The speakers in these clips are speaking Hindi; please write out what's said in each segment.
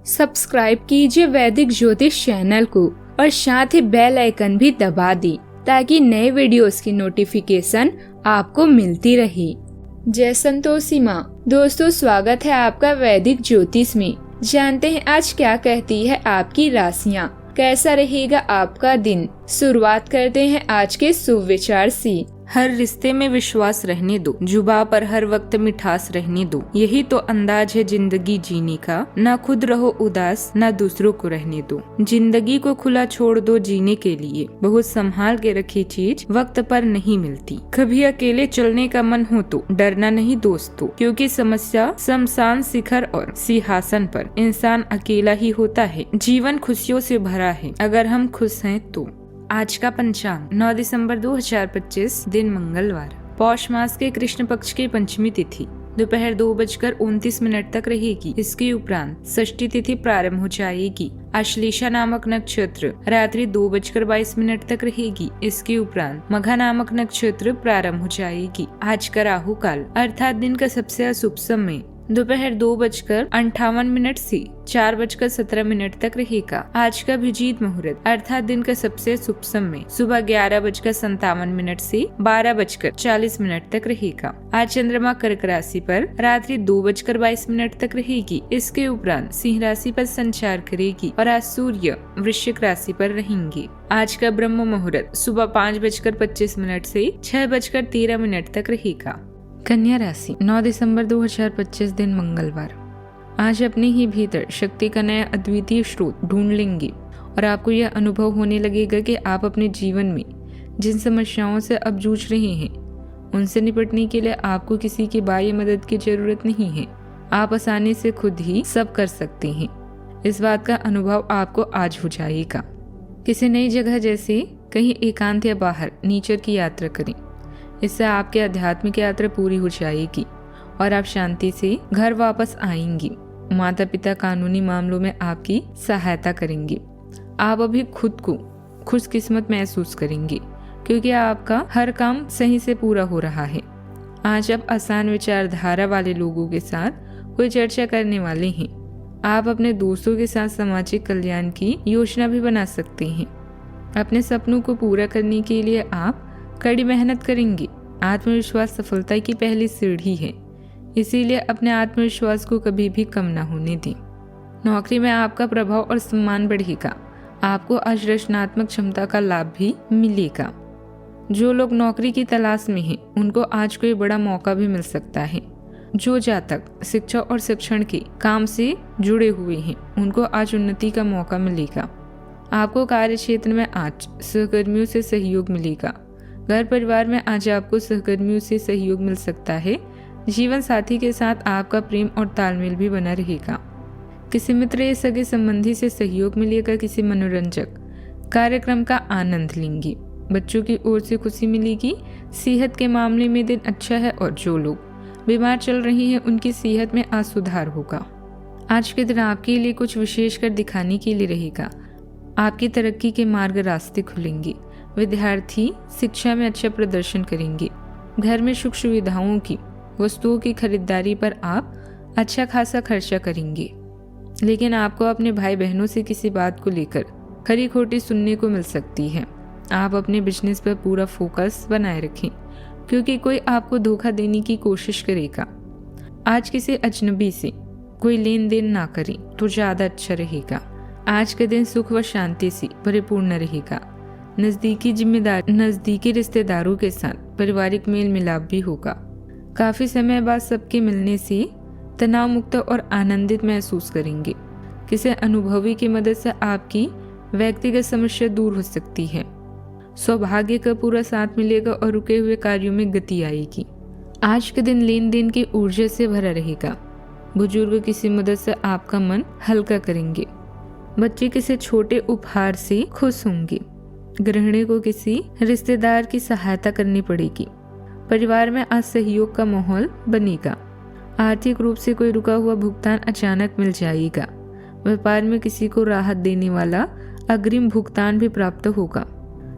सब्सक्राइब कीजिए वैदिक ज्योतिष चैनल को और साथ ही बेल आइकन भी दबा दी ताकि नए वीडियोस की नोटिफिकेशन आपको मिलती रहे। जय संतोषी माँ। दोस्तों, स्वागत है आपका वैदिक ज्योतिष में। जानते हैं आज क्या कहती है आपकी राशियाँ, कैसा रहेगा आपका दिन। शुरुआत करते हैं आज के शुभ विचार से। हर रिश्ते में विश्वास रहने दो, जुबां पर हर वक्त मिठास रहने दो। यही तो अंदाज है जिंदगी जीने का। ना खुद रहो उदास, ना दूसरों को रहने दो। जिंदगी को खुला छोड़ दो जीने के लिए। बहुत संभाल के रखी चीज वक्त पर नहीं मिलती। कभी अकेले चलने का मन हो तो डरना नहीं दोस्तों, क्योंकि समस्या शमशान शिखर और सिंहासन पर इंसान अकेला ही होता है। जीवन खुशियों से भरा है अगर हम खुश हैं तो। आज का पंचांग 9 दिसंबर 2025, दिन मंगलवार। पौष मास के कृष्ण पक्ष की पंचमी तिथि दोपहर 2:29 तक रहेगी। इसके उपरांत षष्ठी तिथि प्रारंभ हो जाएगी। आश्लेषा नामक नक्षत्र रात्रि 2:22 तक रहेगी। इसके उपरांत मघा नामक नक्षत्र प्रारंभ हो जाएगी। आज का राहु काल अर्थात दिन का सबसे अशुभ समय दोपहर 2:58 से 4:17 तक रहेगा। आज का अभिजीत मुहूर्त अर्थात दिन का सबसे शुभ समय सुबह 11:57 से 12:40 तक रहेगा। आज चंद्रमा कर्क राशि पर रात्रि 2:22 तक रहेगी। इसके उपरांत सिंह राशि पर संचार करेगी और आज सूर्य वृश्चिक राशि पर रहेंगे। आज का ब्रह्म मुहूर्त सुबह 5:25 से 6:13 तक रहेगा। कन्या राशि 9 दिसंबर 2025, दिन मंगलवार। आज अपने ही भीतर शक्ति का नया अद्वितीय स्रोत ढूंढ लेंगे और आपको यह अनुभव होने लगेगा कि आप अपने जीवन में जिन समस्याओं से अब जूझ रहे हैं उनसे निपटने के लिए आपको किसी की बाह्य मदद की जरूरत नहीं है। आप आसानी से खुद ही सब कर सकते हैं। इस बात का अनुभव आपको आज हो जाएगा। किसी नई जगह जैसे कहीं एकांत या बाहर नेचर की यात्रा करें। इससे आपकी आध्यात्मिक यात्रा पूरी हो जाएगी और आप शांति से घर वापस आएंगी। माता पिता कानूनी मामलों में आपकी सहायता करेंगे। आप अभी खुद को खुशकिस्मत महसूस करेंगे क्योंकि आपका हर काम सही से पूरा हो रहा है। आज आप आसान विचारधारा वाले लोगों के साथ कोई चर्चा करने वाले हैं। आप अपने दोस्तों के साथ सामाजिक कल्याण की योजना भी बना सकते हैं। अपने सपनों को पूरा करने के लिए आप कड़ी मेहनत करेंगे। आत्मविश्वास सफलता की पहली सीढ़ी है, इसीलिए अपने आत्मविश्वास को कभी भी कम न होने दें। नौकरी में आपका प्रभाव और सम्मान बढ़ेगा। आपको आज रचनात्मक क्षमता का लाभ भी मिलेगा। जो लोग नौकरी की तलाश में हैं, उनको आज कोई बड़ा मौका भी मिल सकता है। जो जातक शिक्षा और शिक्षण के काम से जुड़े हुए हैं, उनको आज उन्नति का मौका मिलेगा। आपको कार्य क्षेत्र में आज सहकर्मियों से सहयोग मिलेगा। घर परिवार में आज आपको सहकर्मियों से सहयोग मिल सकता है। जीवन साथी के साथ आपका प्रेम और तालमेल भी बना रहेगा। किसी मित्र या सगे संबंधी से सहयोग मिलेगा। किसी मनोरंजक कार्यक्रम का आनंद लेंगे। बच्चों की ओर से खुशी मिलेगी। सेहत के मामले में दिन अच्छा है और जो लोग बीमार चल रहे हैं उनकी सेहत में आज सुधार होगा। आज के दिन आपके लिए कुछ विशेष कर दिखाने के लिए रहेगा। आपकी तरक्की के मार्ग रास्ते खुलेंगे। विद्यार्थी शिक्षा में अच्छा प्रदर्शन करेंगे। घर में सुख सुविधाओं की वस्तुओं की खरीदारी पर आप अच्छा खासा खर्चा करेंगे, लेकिन आपको अपने भाई बहनों से किसी बात को लेकर खरी खोटी सुनने को मिल सकती है। आप अपने बिजनेस पर पूरा फोकस बनाए रखें क्योंकि कोई आपको धोखा देने की कोशिश करेगा। आज किसी अजनबी से कोई लेन देन ना करें तो ज्यादा अच्छा रहेगा। आज का दिन सुख व शांति से परिपूर्ण रहेगा। नजदीकी रिश्तेदारों के साथ पारिवारिक मेल मिलाप भी होगा। काफी समय बाद सबके मिलने से तनाव मुक्त और आनंदित महसूस करेंगे। किसी अनुभवी की मदद से आपकी व्यक्तिगत समस्या दूर हो सकती है। सौभाग्य का पूरा साथ मिलेगा और रुके हुए कार्यों में गति आएगी। आज के दिन लेन देन की ऊर्जा से भरा रहेगा। बुजुर्ग किसी मदद से आपका मन हल्का करेंगे। बच्चे किसी छोटे उपहार से खुश होंगे। गृहिणी को किसी रिश्तेदार की सहायता करनी पड़ेगी। परिवार में आज सहयोग का माहौल बनेगा। आर्थिक रूप से कोई रुका हुआ भुगतान अचानक मिल जाएगा। व्यापार में किसी को राहत देने वाला अग्रिम भुगतान भी प्राप्त होगा।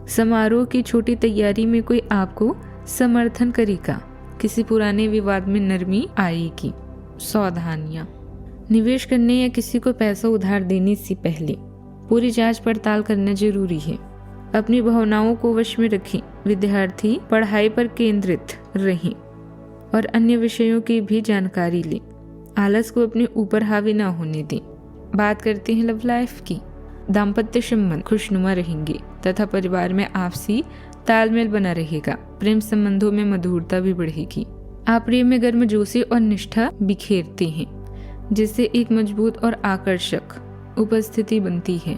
समारोह की छोटी तैयारी में कोई आपको समर्थन करेगा। किसी पुराने विवाद में नरमी आएगी। सावधानियां। निवेश करने या किसी को पैसा उधार देने से पहले पूरी जांच पड़ताल करना जरूरी है। अपनी भावनाओं को वश में रखें। विद्यार्थी पढ़ाई पर केंद्रित रहें और अन्य विषयों की भी जानकारी लें। आलस को अपने ऊपर हावी न होने दें। बात करते हैं लव लाइफ की। दाम्पत्य संबंध खुशनुमा रहेंगे तथा परिवार में आपसी तालमेल बना रहेगा। प्रेम संबंधों में मधुरता भी बढ़ेगी। आप प्रेम में गर्मजोशी और निष्ठा बिखेरते हैं, जिससे एक मजबूत और आकर्षक उपस्थिति बनती है।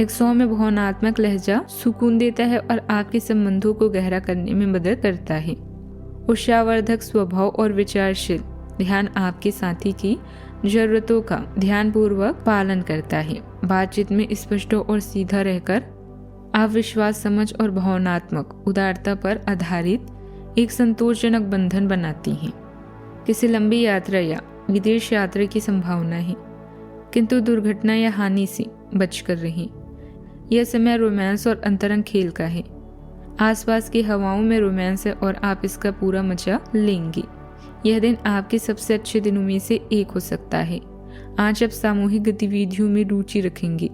एक सौम्य भावनात्मक लहजा सुकून देता है और आपके संबंधों को गहरा करने में मदद करता है। उत्साहवर्धक स्वभाव और विचारशील ध्यान आपके साथी की जरूरतों का ध्यानपूर्वक पालन करता है। बातचीत में स्पष्ट और सीधा रहकर आप विश्वास, समझ और भावनात्मक उदारता पर आधारित एक संतोषजनक बंधन बनाती हैं। किसी लंबी यात्रा या विदेश यात्रा की संभावना है, किंतु दुर्घटना या हानि से बचकर रहें। यह समय रोमांस और अंतरंग खेल का है। आसपास की हवाओं में रोमांस है और आप इसका पूरा मजा लेंगे। यह दिन आपके सबसे अच्छे दिनों में से एक हो सकता है। आज आप सामूहिक गतिविधियों में रुचि रखेंगे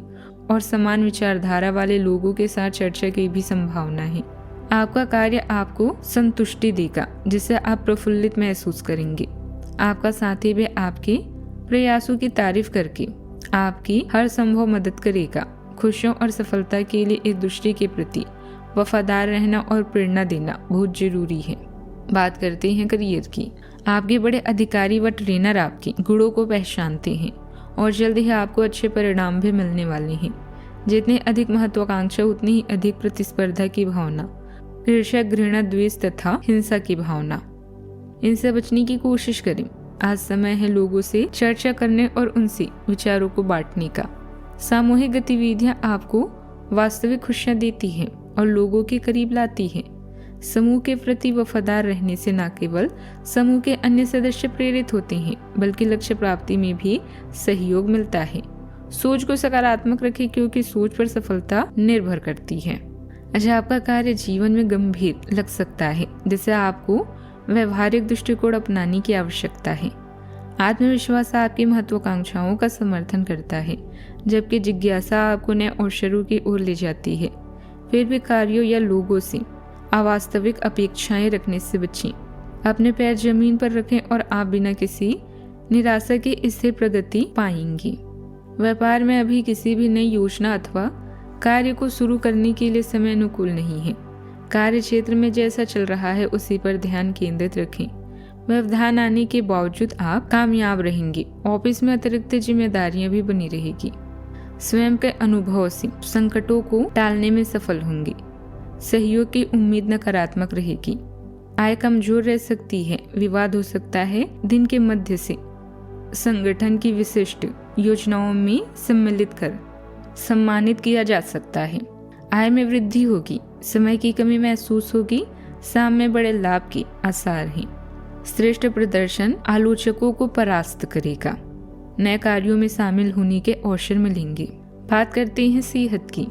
और समान विचारधारा वाले लोगों के साथ चर्चा की भी संभावना है। आपका कार्य आपको संतुष्टि देगा, जिससे आप प्रफुल्लित महसूस करेंगे। आपका साथी भी आपके प्रयासों की तारीफ करके आपकी हर संभव मदद करेगा। खुशियों और सफलता के लिए एक दूसरे के प्रति वफादार रहना और प्रेरणा देना बहुत जरूरी है। बात करते हैं करियर की। आपके बड़े अधिकारी व ट्रेनर आपके गुणों को पहचानते हैं और जल्द ही आपको अच्छे परिणाम भी मिलने वाले हैं। जितनी अधिक महत्वाकांक्षा उतनी ही अधिक प्रतिस्पर्धा की भावना, ईर्ष्या, घृणा, द्वेष तथा हिंसा की भावना, इनसे बचने की कोशिश करें। आज समय है लोगों से चर्चा करने और उनसे विचारों को बांटने का। सामूहिक गतिविधियां आपको वास्तविक खुशियां देती हैं और लोगों के करीब लाती हैं। समूह के प्रति वफादार रहने से न केवल समूह के अन्य सदस्य प्रेरित होते हैं, बल्कि लक्ष्य प्राप्ति में भी सहयोग मिलता है। सोच को सकारात्मक रखें, क्योंकि सोच पर सफलता निर्भर करती है। अच्छा, आपका कार्य जीवन में गंभीर लग सकता है, जिससे आपको व्यवहारिक दृष्टिकोण अपनाने की आवश्यकता है। आत्मविश्वास आपकी महत्वाकांक्षाओं का समर्थन करता है, जबकि जिज्ञासा आपको नए अवसरों की ओर ले जाती है। फिर भी कार्यों या लोगों से अवास्तविक अपेक्षाएं रखने से बचें। अपने पैर जमीन पर रखें और आप बिना किसी निराशा के स्थिर प्रगति पाएंगे। व्यापार में अभी किसी भी नई योजना अथवा कार्य को शुरू करने के लिए समय अनुकूल नहीं है। कार्य क्षेत्र में जैसा चल रहा है उसी पर ध्यान केंद्रित रखें। व्यवधान आने के बावजूद आप कामयाब रहेंगे। ऑफिस में अतिरिक्त जिम्मेदारियां भी बनी रहेगी। स्वयं के अनुभव से संकटों को टालने में सफल होंगे। सहयोग की उम्मीद नकारात्मक रहेगी। आय कमजोर रह सकती है। विवाद हो सकता है। दिन के मध्य से संगठन की विशिष्ट योजनाओं में सम्मिलित कर सम्मानित किया जा सकता है। आय में वृद्धि होगी। समय की कमी महसूस होगी। शाम में बड़े लाभ के आसार हैं। श्रेष्ठ प्रदर्शन आलोचकों को परास्त करेगा। नए कार्यों में शामिल होने के अवसर मिलेंगे। बात करते हैं सेहत की।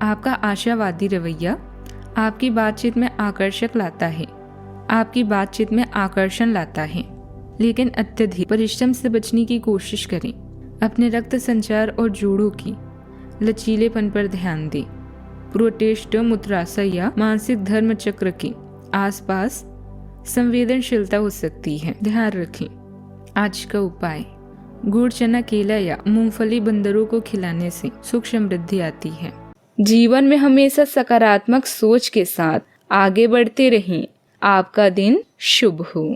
आपका आशावादी रवैया आपकी बातचीत में आकर्षण लाता है, लेकिन अत्यधिक परिश्रम से बचने की कोशिश करें। अपने रक्त संचार और जोड़ों की लचीलेपन पर ध्यान दें। प्रोटेस्ट, मूत्राशय या मानसिक धर्म चक्र के आसपास संवेदनशीलता हो सकती है, ध्यान रखें। आज का उपाय: गुड़, चना, केला या मूंगफली बंदरों को खिलाने से सुख समृद्धि आती है। जीवन में हमेशा सकारात्मक सोच के साथ आगे बढ़ते रहें। आपका दिन शुभ हो।